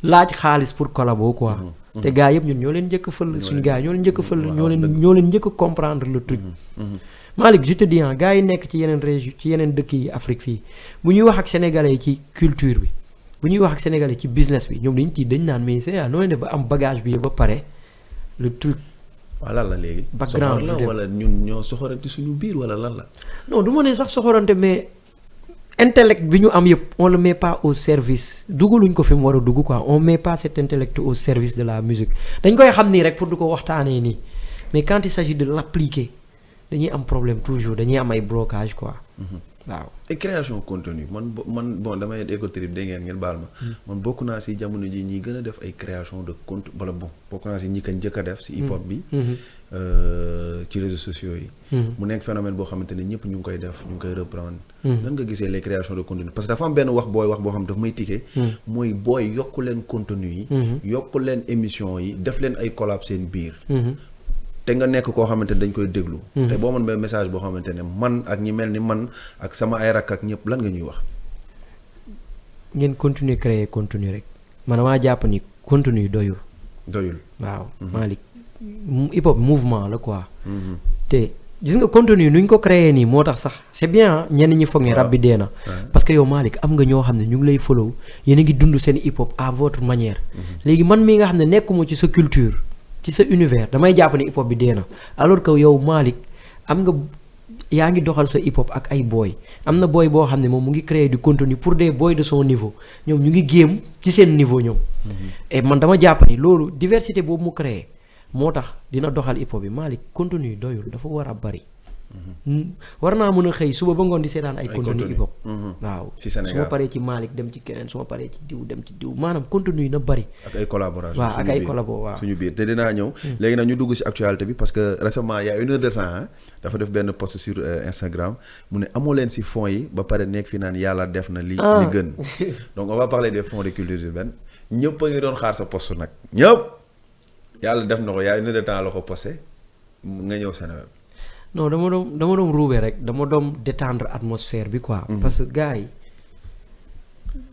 laaj xaalis pour collabo quoi. te gars yëpp ñun ñoo leen njëkk a fël suñu gars ñoo leen njëkk a fël ñoo leen njëkk a comprendre le truc. Malick je te dis gars yi nekk ci yeneen région ci yeneen dëkk yi Afrique fii bu ñuy wax ak sénégalais yi ci culture bi bu ñuy wax ak sénégalais ci business bi ñoom dañ naan mais c'est noo leen def ba am bagage bi ba pare le truc. waaw lan la léegi. background la wala ñun ñoo soxorante suñu biir wala lan la. non du ma ne sax soxorante mais. intellect bi ñu am yëpp on le met pas au service dugaluñ ko fi mu war a dugg quoi on met pas cet intellect au service de la musique dañ koy xam nii rek pour du ko waxtaanee nii mais quand il s'agit de l'appliquer dañuy am problème toujours dañuy am ay blocage quoi. waaw. et création contenu man bon damay éco trip dégg ngeen baal ma. man bokk naa si jamono ji ñi gën a def ay création de contenu wala bon bokk naa si ñi ko njëkk a def si hip hop bi. ci réseaux sociaux yi. mu nekk phénomène boo xamante ne ñëpp ñu ngi koy def ñu ngi koy reprendre. nan nga gisee les créations de contenu parce que dafa am benn wax boo xam daf may tikkee. mooy booy yokku leen contenu yi. yokku leen émission yi def leen ay collab seen biir. te nga nekk koo xamante ne dañ koy déglu. te boo mën ba message boo xamante ne man ak ñi mel ni man ak sama ay rakk ak ñëpp lan nga ñuy wax. ngeen continuer créer contenu rek man maa jàpp ni contenu doyul. waaw Malick hip hop mouvement la quoi. te gis nga contenu nu ñu ko créer nii moo tax sax c'est bien ñenn ñi foog ne rab bi dee na. parce que yow Malick am nga ñoo xam ne ñu ngi lay follow yéen a ngi dund seen hip hop à votre manière. léegi man mii nga xam ne nekkuma ci sa culture. ci sa univers damay jàpp ne hip hop bi dee na alors que yow Malick am nga yaa ngi doxal sa hip hop ak ay boy am na boy boo xam ne moom mu ngi créer du contenu pour des boys de son niveau ñoom ñu ngi géem ci seen niveau ñoom. et man dama jàpp ni loolu diversité boobu mu créer moo tax dina doxal hip hop bi Malick contenu doyul dafa war a bari. war naa mën a xëy suba ba ngoon di seetaan ay contenu hip hop. waaw ci Sénégal su ma paree ci Malick dem ci keneen su ma paree ci diw dem ci diw maanaam contenu yi na bari. ak ay collaboration waaw ak ay collabo waaw suñu biir te dinaa ñëw. léegi nag ñu dugg ci actualité bi parce que récemment il y a 1 heure de temps dafa def benn post sur Instagram mu ne amoo leen ci fonds yi ba pare nekk fi naan yàlla def na li gën. donc on va parler des fonds de culture urbaine ñëpp a ngi doon xaar sa post nag ñëpp yàlla def na ko il y a 1 heure de temps la ko posté nga ñëw Sénégal. non dama doon ruube rek dama doon détendre atmosphère bi quoi. parce que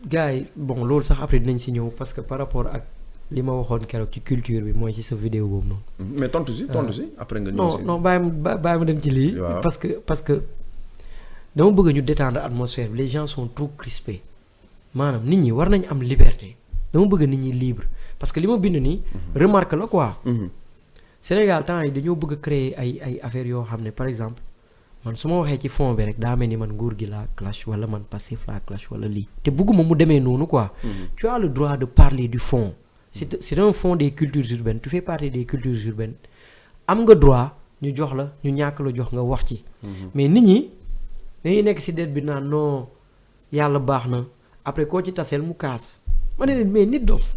gars yi bon loolu sax après dinañ si ñëw parce que par rapport ak li ma waxoon keroog ci culture bi mooy ci sa vidéo boobu noonu. mais tontu si après nga ñëw si. non bàyyi ma dem ci lii. parce que dama bëgg ñu détendre atmosphère bi les gens sont trop crispés maanaam nit ñi war nañ am liberté dama bëgg nit ñi libre parce que li ma bind nii. remarque la quoi. Sénégal temps yi dañoo bëgg a créer ay affaires yoo xam ne par exemple man su ma waxee ci fond bi rek daa mel ni man nguur gi laa clash wala man Pastef laa clash wala lii te bëgguma mu demee noonu quoi. Tu as le droit de parler du fond. C'est un fond des cultures urbaines tu fais partie des cultures urbaines am nga droit ñu jox la ñu ñàkk la jox nga wax ci. mais nit ñi dañuy nekk ci det bi naan non yàlla baax na après koo ci taseel mu kaas ma ne leen mais nit dof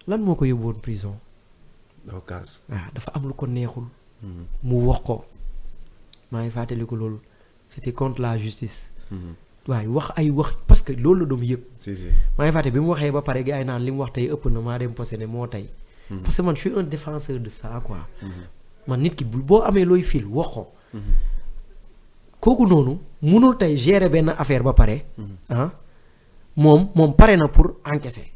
lan moo ko yóbbuwoon prison. dafa kaas. dafa am lu ko neexul. mu wax ko maa ngi fàttali ko loolu c'était contre la justice. waaye wax ay wax parce que loolu la doon yëg. maa ngi fàtte bi mu waxee ba pare gars yi naan li mu wax tey ëpp na maa dem posé ne moo tey. parce que man je suis un défenseur de ça quoi. man nit ki boo amee looy fil wax ko. kooku noonu munul tey gérer benn affaire ba pare. moom pare na pour encaisser.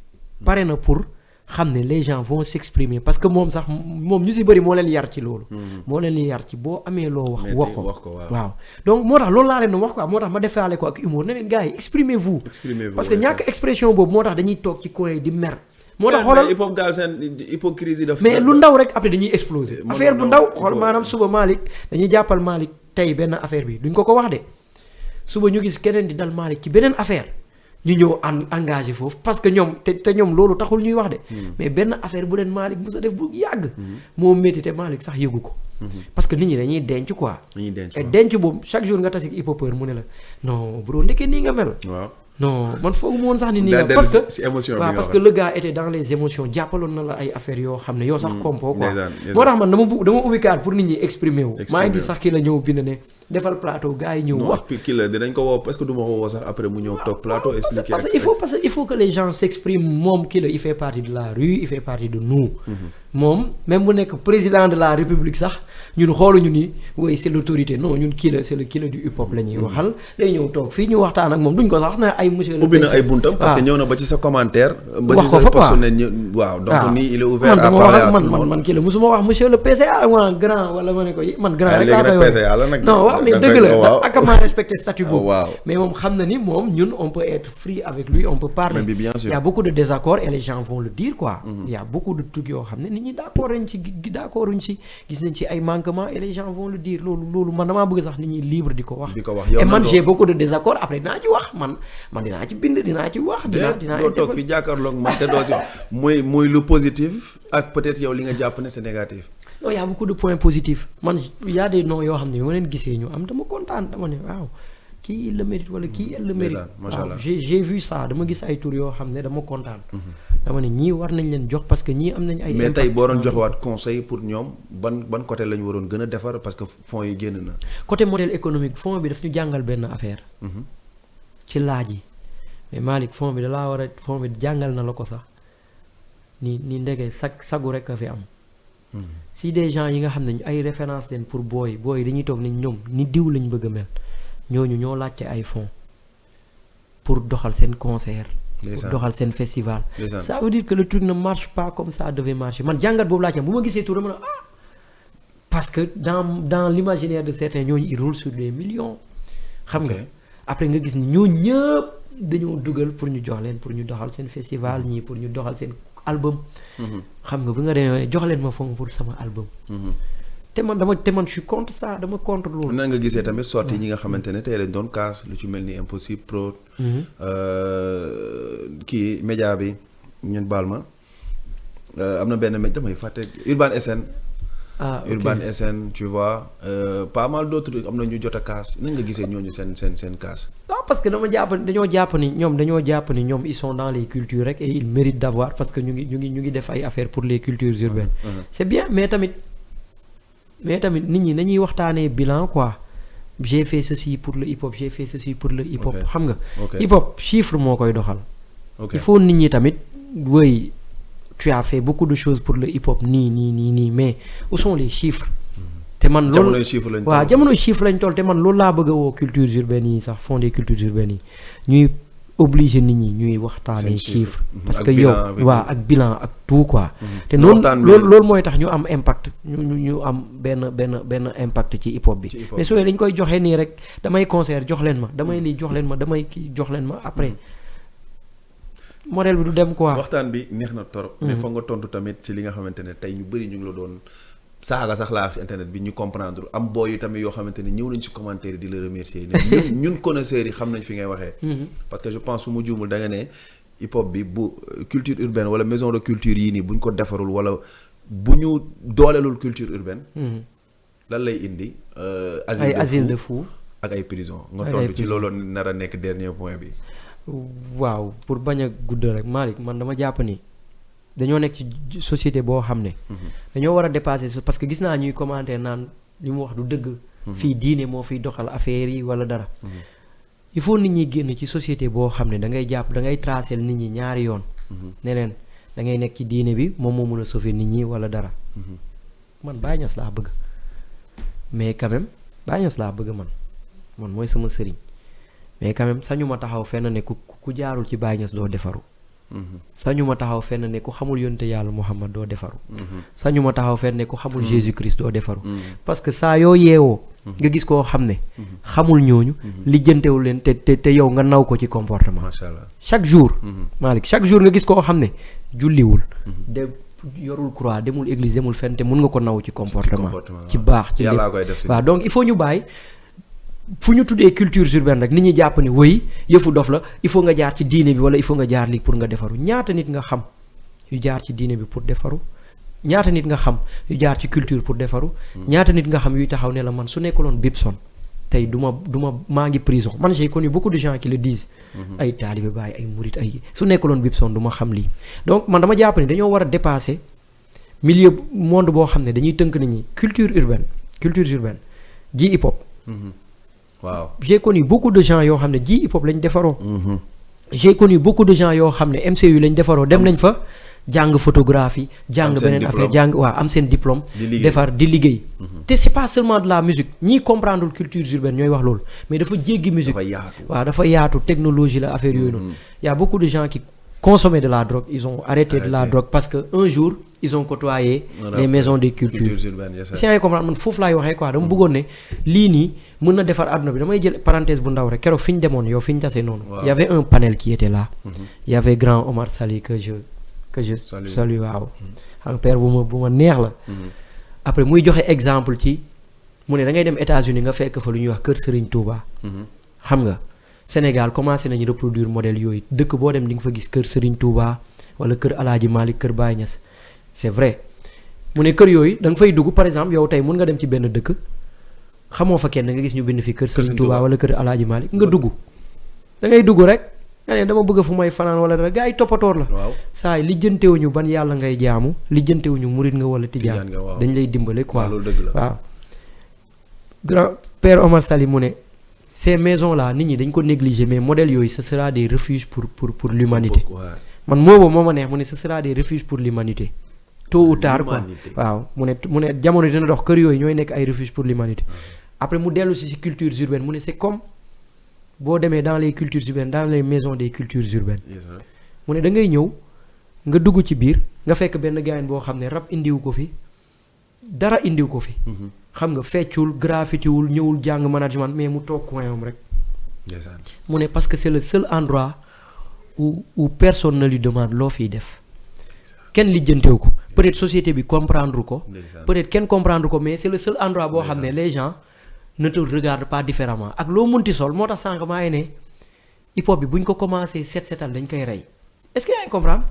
pare na pour xam ne les gens vont s'exprimer parce que moom sax moom ñu si bëri moo leen yar ci loolu. moo leen yar ci boo amee loo wax ko waaw donc moo tax loolu laa leen doon wax quoi moo tax ma defaale ko ak humour ne leen gars yi exprimez-vous. parce que ñàkk expression boobu moo tax dañuy toog ci coin di mer. moo tax xoolal hip hop Galsen hypocrisie daf mais lu ndaw rek après dañuy exploser. affaire bu ndaw xool maanaam suba Malick dañuy jàppal Malick tey benn affaire bi duñ ko wax de suba ñu gis keneen di dal Malick ci beneen affaire. ñu ñëw engagé foofu parce que ñoom te ñoom loolu taxul ñuy wax de. mais benn affaire bu leen Malick mos a def bu yàgg. moo métti te Malick sax yëgu ko. parce que nit ñi dañuy denc quoi. et denc boobu chaque jour nga tase ak hip-hopeur mu ne la non bro ndeke nii nga mel. waaw non man foogu mu woon sax ni nii nga parce que waaw parce que le gars était dans les émotions jàppaloon na la ay affaires yoo xam ne yow sax compo quoi. moo tax man dama ubbi kaat pour nit ñi exprimer wu. maa ngi gis sax kii la ñëw bind ne defal plateau gars yi ñëw wax. kii la dinañ ko woo parce que du ma ko woo sax après mu ñëw toog plateau expliquer. parce que il faut que les gens s'expriment moom kii la il fait partie de la rue il fait partie de nous. moom même bu nekk président de la république sax ñun xooluñu ni oui c'est l'autorité non ñun kii la c'est le kii la du hip hop la ñuy waxal. day ñëw toog fii ñu waxtaan ak moom duñ ko sax na ay monsieur le. ubbi na ay buntam parce que ñëw na ba ci sa commentaire. ba ci sa personnel waaw donc nii il est ouvert à parler à tout le monde man kii la musuma wax monsieur le PCA wala grand wala ma ne ko man grand rek laa koy wax non waaw mais dëgg la ak ma respecter statut boobu. mais moom xam na ni moom ñun on peut être free avec lui on peut parler. mais bien sûr il y a beaucoup de désaccords et les gens vont le dire quoi. il y a beaucoup de trucs yoo xam ne nit ñi d'accord uñ ci gis nañ ci ay manquements et les gens vont le dire loolu man damaa bëgg sax nit ñi libre di ko wax. et man j'ai beaucoup de désaccords après dinaa ci wax man dinaa ci bind dinaa ci wax. dinaa doo toog fi jàkkaarloog man te doo ci wax muy lu positif ak peut-être yow li nga jàpp ne c'est négatif. non y a beaucoup de points positifs man y a des noms yoo xam ne bi ma leen gisee ñu am dama kontaan dama ne waaw kii il le mérite wala kii elle le mérite. waaw j'ai vu ça dama gis ay tour yoo xam ne dama kontaan. dama ne ñii war nañ leen jox parce que ñii am nañ ay. mais tey boo doon joxewaat conseil pour ñoom ban côté la ñu waroon gën a defar parce que fonds yi génn na. côté modèle économique fonds bi daf ñu jàngal benn affaire. ci laaj yi mais Malick fonds bi dalaa war a fonds bi jàngal na la ko sax ni ndege sagu rek a fi am. si des gens yi nga xam ne ay référence leen pour booy dañuy toog ni ñoom ni diw lañ bëgg a mel ñooñu ñoo laajte ay fonds pour doxal seen concert. pour doxal seen festival. ça veut dire que le truc ne marche pas comme ça devait marcher man jàngat boobu laa ci am bu ma gisee tur dama ne parce que dans l'imaginaire de certains ñooñu ils roulent sur des millions. xam nga après nga gis ni ñooñu ñëpp dañoo dugal pour ñu jox leen pour ñu doxal seen festival ñii pour ñu doxal seen album. xam nga bu nga demee jox leen ma fonds pour sama album. te man je suis contre ça dama contre loolu. nan nga gisee tamit sorti ñi nga xamante ne tey lañ doon kaas lu ci mel ni Impossible Pro. kii média bi ñun baal ma am na benn média damay fàtte Urban SN. Urban SN tu vois pas mal d'autres am na ñu jot a kaas nan nga gisee ñooñu seen kaas. non parce que dañoo jàpp ni ñoom ils sont dans les cultures rek et ils méritent d'avoir parce que ñu ngi def ay affaires pour les cultures urbaines. c'est bien mais tamit nit ñi nañuy waxtaanee bilan quoi j'ai fait ceci pour le hip hop j'ai fait ceci pour le hip hop xam nga. hip hop chiffre moo koy doxal. il faut nit ñi tamit wéy tu as fait beaucoup de choses pour le hip hop nii mais où sont les chiffres. te man loolu jamonoy chiffre lañ toll te man loolu laa bëgg a woo cultures urbaines yi sax fond des cultures urbaines yi ñuy obligé nit ñi ñuy waxtaanee chiffre parce que yow ak bilan ak tout quoi. te noonu loolu mooy tax ñu am impact ñu am benn impact ci hip hop bi. mais su dañ koy joxe nii rek damay concert jox leen ma damay lii jox leen ma damay kii jox leen ma après. modèle bi du dem quoi. waxtaan bi neex na torop mais foog nga tontu tamit ci li nga xamante ne tey ñu bëri ñu ngi la doon saaga sax laa si internet bi ñu comprendre am booy yu tamit yoo xamante ne ñëw nañ si commentaire di la remercier ne ñun connaisseurs yi xam nañ fi ngay waxee. parce que je pense su ma juumul da nga ne hip hop bi bu culture urbaine wala maison de culture yii nii buñ ko defarul wala bu ñu doolelul culture urbaine. lan lay indi. asile de fou ak ay prison nga tontu ci loolu nar a nekk dernier point bi. waaw pour bañ a gudd rek Malick man dama jàpp ni dañoo nekk ci société boo xam ne. dañoo war a dépasser parce que gis naa ñuy commenter naan li mu wax du dëgg. fii diine moo fiy doxal affaire yi wala dara. il faut nit ñi génn ci société boo xam ne da ngay jàpp da ngay tracer nit ñi ñaari yoon. ne leen da ngay nekk ci diine bi moom moo mën a sauver nit ñi wala dara. man Baye Niass laa bëgg mais quand même Baye Niass laa bëgg man mooy sama sëriñ mais quand même sañu ma taxaw fenn ne ku jaarul ci Baye Niass doo defaru. sañu ma taxaw fenn ne ku xamul yonte yàlla Muhammad doo defaru. sañu ma taxaw fenn ne ku xamul Jésus Christ doo defaru. parce que saa yoo yeewoo. nga gis koo xam ne. xamul ñooñu. lijjantewul leen te yow nga naw ko ci comportement. macha allah chaque jour. Malick chaque jour nga gis koo xam ne julliwul. de yorul croix demul église demul fenn te mun nga ko naw ci comportement. ci baax ci lépp waaw donc il faut ñu bàyyi. fu ñu tuddee culture urbaine rek nit ñi jàpp ni wëy yëfu dof la il faut nga jaar ci diine bi wala il faut nga jaar lii pour nga defaru ñaata nit nga xam yu jaar ci diine bi pour defaru ñaata nit nga xam yu jaar ci culture pour defaru ñaata nit nga xam yuy taxaw ne la man su nekkuloon Bibson tey du ma maa ngi prison man j'ai connu beaucoup de gens qui le disent ay taalibe Baay ay murit ay su nekkuloon Bibson du ma xam lii donc man dama jàpp ni dañoo war a dépasser milieu monde boo xam ne dañuy tënk nit ñi culture urbaine ji hip hop waaw j'ai connu beaucoup de gens yoo xam ne ji hip hop lañ defaroo. j'ai connu beaucoup de gens yoo xam ne MCU lañ defaroo dem nañ fa jàng photographie jàng beneen affaire jàng waaw am seen diplôme. defar di liggéey. te c'est pas seulement de la musique ñiy comprendre culture urbaine ñooy wax loolu mais dafa jéggi musique. dafa yaatu technologie la affaire yooyu noonu. y a beaucoup de gens qui consommaient de la drogue ils ont arrêté de la drogue parce que un jour ils ont côtoyé les maisons des cultures. si ngay comprendre man foofu laay waxee quoi dama bëggoon ne lii nii mën na defar àdduna bi damay jël parenthèse bu ndaw rek keroog fi ñu demoon yow fi ñu tasee noonu. y avait un panel qui était là. y avait grand Omar Sali que je salue waaw. xam père bu ma neex la. après muy joxe exemple ci mu ne da ngay dem États-Unis nga fekk fa lu ñuy wax kër Serigne Touba. xam nga Sénégal commencé nañu reproduire modèle yooyu dëkk boo dem di nga fa gis kër Serigne Touba wala kër El Hadj Malick kër Baye Niass c'est vrai mu ne kër yooyu da nga fay dugg par exemple yow tey mun nga dem ci benn dëkk xamoo fa kenn nga gis ñu bind fi kër Serigne Touba wala kër El Hadj Malick nga dugg da ngay dugg rek nga ne dama bëgg fu may fanaan wala dara gars yi toppatoor la. waaw saa yi lijjantewuñu ban yàlla ngay jaamu lijjantewuñu murit nga wala tijaan dañ lay dimbale quoi waaw. grand père Omar Sali mu ne ces maisons là nit ñi dañ ko négliger mais modèle yooyu ce sera des refuges pour l'humanité man moo ma neex mu ne ce sera des refuges pour l'humanité tôt ou tard quoi waaw mu ne jamono dina dox kër yooyu ñooy nekk ay refuge pour l'humanité après mu dellu si cultures urbaines mu ne c'est comme boo demee dans les cultures urbaines dans les maisons des cultures urbaines mu ne da ngay ñëw nga dugg ci biir nga fekk benn gaayen boo xam ne rap indiwu ko fi dara indiw ko fi xam nga feccul graffitiwul ñëwul jàng management mais mu toog coin am rek mu ne parce que c'est le seul endroit où personne ne lui demande loo fiy def kenn lijjantewu ko peut-être société bi comprendre ko peut-être kenn comprendre ko mais c'est le seul endroit boo xam ne les gens ne te regardent pas différemment ak loo munti sol moo tax sànq maa ngi ne hip hop bi buñ ko commencé setal dañ koy rey est-ce que yaa ngi comprendre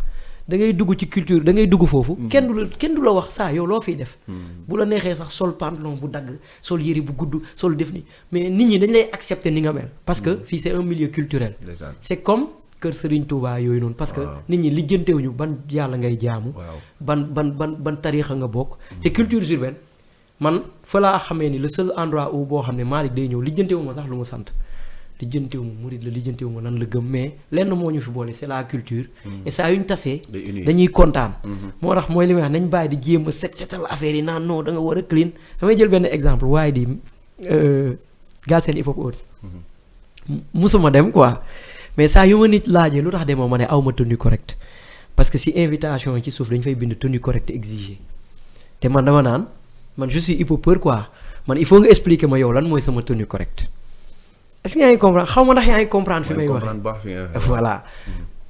da ngay dugg ci culture da ngay dugg foofu kenn du la wax saa yow loo fiy def bu la neexee sax sol pantalon bu dagg sol yëre bu gudd sol def ni mais nit ñi dañ lay accepter ni nga mel parce que fii c'est un milieu culturel c'est comme kër Serigne Touba yooyu noonu parce que nit ñi lijjantewuñu ban yàlla ngay jaamu ban tariixa nga bokk te culture urbaine man fa laa xamee ni le seul endroit où boo xam ne Malick day ñëw lijjantewu ma sax lu mu sant lijjantewu ma murid la lijjantewu ma lan la gëm mais lenn moo ñu fi boole c'est la culture et saa yu ñu tasee dañuy kontaan moo tax mooy li may wax nañ bàyyi di jéem a setal affaire yi naan non da nga war a clean damay jël benn exemple waaye di Galsen Hip Hop Awards musuma dem quoi mais saa yu ma nit laajee lu tax demoo ma ne aw ma tenue correcte parce que si invitation yi ci suuf dañ fay bind tenue correcte exigée te man dama naan man je suis hip-hopeur quoi man il faut nga expliquer ma yow lan mooy sama tenue correcte est-ce que yaa ngi comprendre xaw ma ndax yaa ngi comprendre fi may wax voilà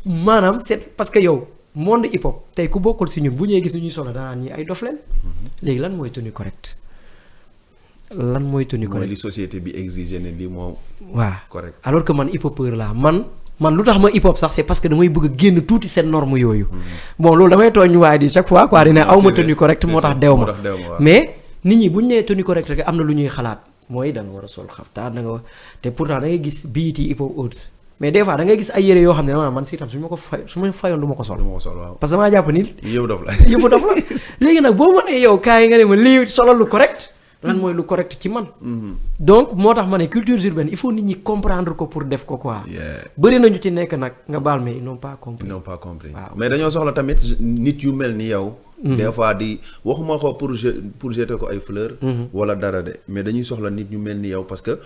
maanaam c'est parce que yow monde hip hop tey ku bokkul si ñun bu ñuy gis ñuy solo danaa ñi ay dof leen. léegi lan mooy tenue correct lan mooy tenue correct. mooy li société bi exigé ne lii moo. waaw correct alors que man hip hopeur laa man lu tax ma hip hop sax c'est parce que damay bëgg a génn tuuti seen norme yooyu. bon loolu damay tooñ waaye di chaque fois quoi di ne aw ma tenue correct moo tax dew ma mais nit ñi bu ñu nee tenue correct rek am na lu ñuy xalaat mooy da nga war a sol xaftaan da nga war te pourtant da ngay gis BET hip hop awards mais des fois da ngay gis ay yére yoo xam ne man si tam su ma fayoon du ma ko sol. waaw parce que damaa jàpp ni. yëfu dof la léegi nag boo mënee yow kaay nga ne ma lii solal lu correct lan mooy lu correct ci man. donc moo tax ma ne culture urbaine il faut nit ñi comprendre ko pour def ko quoi. bëri nañu ci nekk nag nga baal mais ils n'ont pas compris. waaw mais dañoo soxla tamit nit yu mel ni yow. des fois di waxuma ko pour jeter ko ay fleurs. wala dara de mais dañuy soxla nit ñu mel ni yow parce que.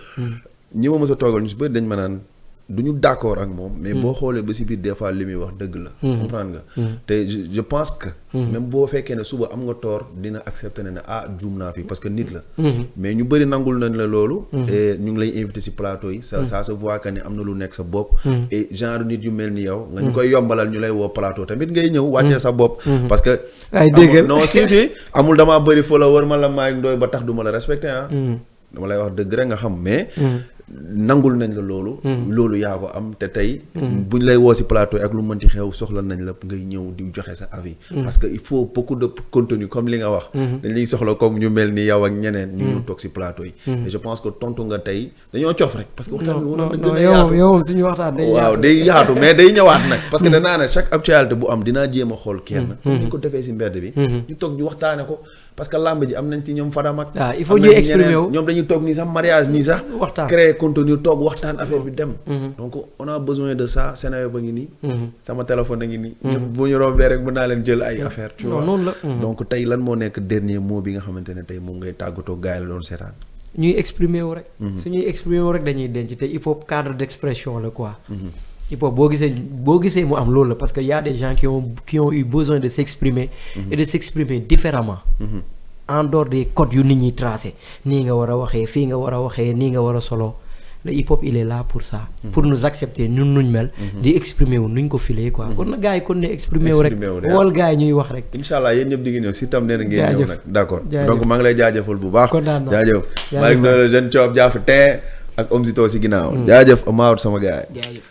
ñi ma mës a toogal ñu si bëri dañ ma naan. du ñu d'accord ak moom mais boo xoolee ba si biir des fois li muy wax dëgg la comprendre nga te je pense que même boo fekkee ne suba am nga tort dina accepter ne juum naa fi parce que nit la mais ñu bëri nangul nañ la loolu et ñu ngi lay invité si plateau yi ça se voit que ne am na lu nekk sa bopp et genre nit yu mel ni yow nga ñu koy yombalal ñu lay woo plateau tamit ngay ñëw wàccee sa bopp parce que ay dégg non si amul damaa bëri follower man la maay ndooy ba tax du ma la respecté dama lay wax dëgg rek nga xam mais nangul nañ la loolu yaa ko am te tey buñ lay woo si plateau ak lu mënti xew soxla nañ la ngay ñëw di joxe sa avis parce que il faut beaucoup de contenu comme li nga wax dañ lay soxla comme ñu mel ni yow ak ñeneen ñu ñëw toog si plateau yi et je pense que tontu nga tey dañoo cof rek parce que waxtaan bi waroon na gën a yaatu yow suñu waxtaan day yaatu mais day ñëwaat nag parce que danaa ne chaque actualité bu am dinaa jéem a xool kenn comme ñu ko defee si mbedd bi ñu toog ñu waxtaane ko parce que lamb ji am nañ ci ñoom Fadamak il faut ñuy exprimer wu ñoom dañuy toog nii sax mariage nii sax créer contenu toog waxtaan affaire bi dem donc on a besoin de ça Sénégal ba ngi nii sama téléphone a ngi nii ñëpp bu ñu rombee rek mën naa leen jël ay affaire tu vois noonu la donc tey lan moo nekk dernier mot bi nga xamante ne tey moom ngay tàggatoo gars yi la doon seetaan ñuy exprimer wu rek suñuy exprimer wu rek dañuy denc te hip hop cadre d'expression la quoi hip hop boo gisee mu am loolu la parce que y a des gens qui ont eu besoin de s'exprimer et de s'exprimer différemment en dehors des codes yu nit ñi tracé nii nga war a waxee fii nga war a waxee nii nga war a solo le hip hop il est là pour ça pour nous accepter ñun nuñ mel di exprimer wu nuñ ko filee quoi kon na gars yi kon ne exprimer wu rek wol gars yi ñuy wax rek inshallah yéen ñëpp di ngi ñëw si tam nee na ngeen ñëw nag d'accord donc maa ngi lay jaajëfal bu baax jaajëf Malick Ndoye le jeune Thiof Diafa te ak Omzito si ginnaaw jaajëf Omar sama gars yi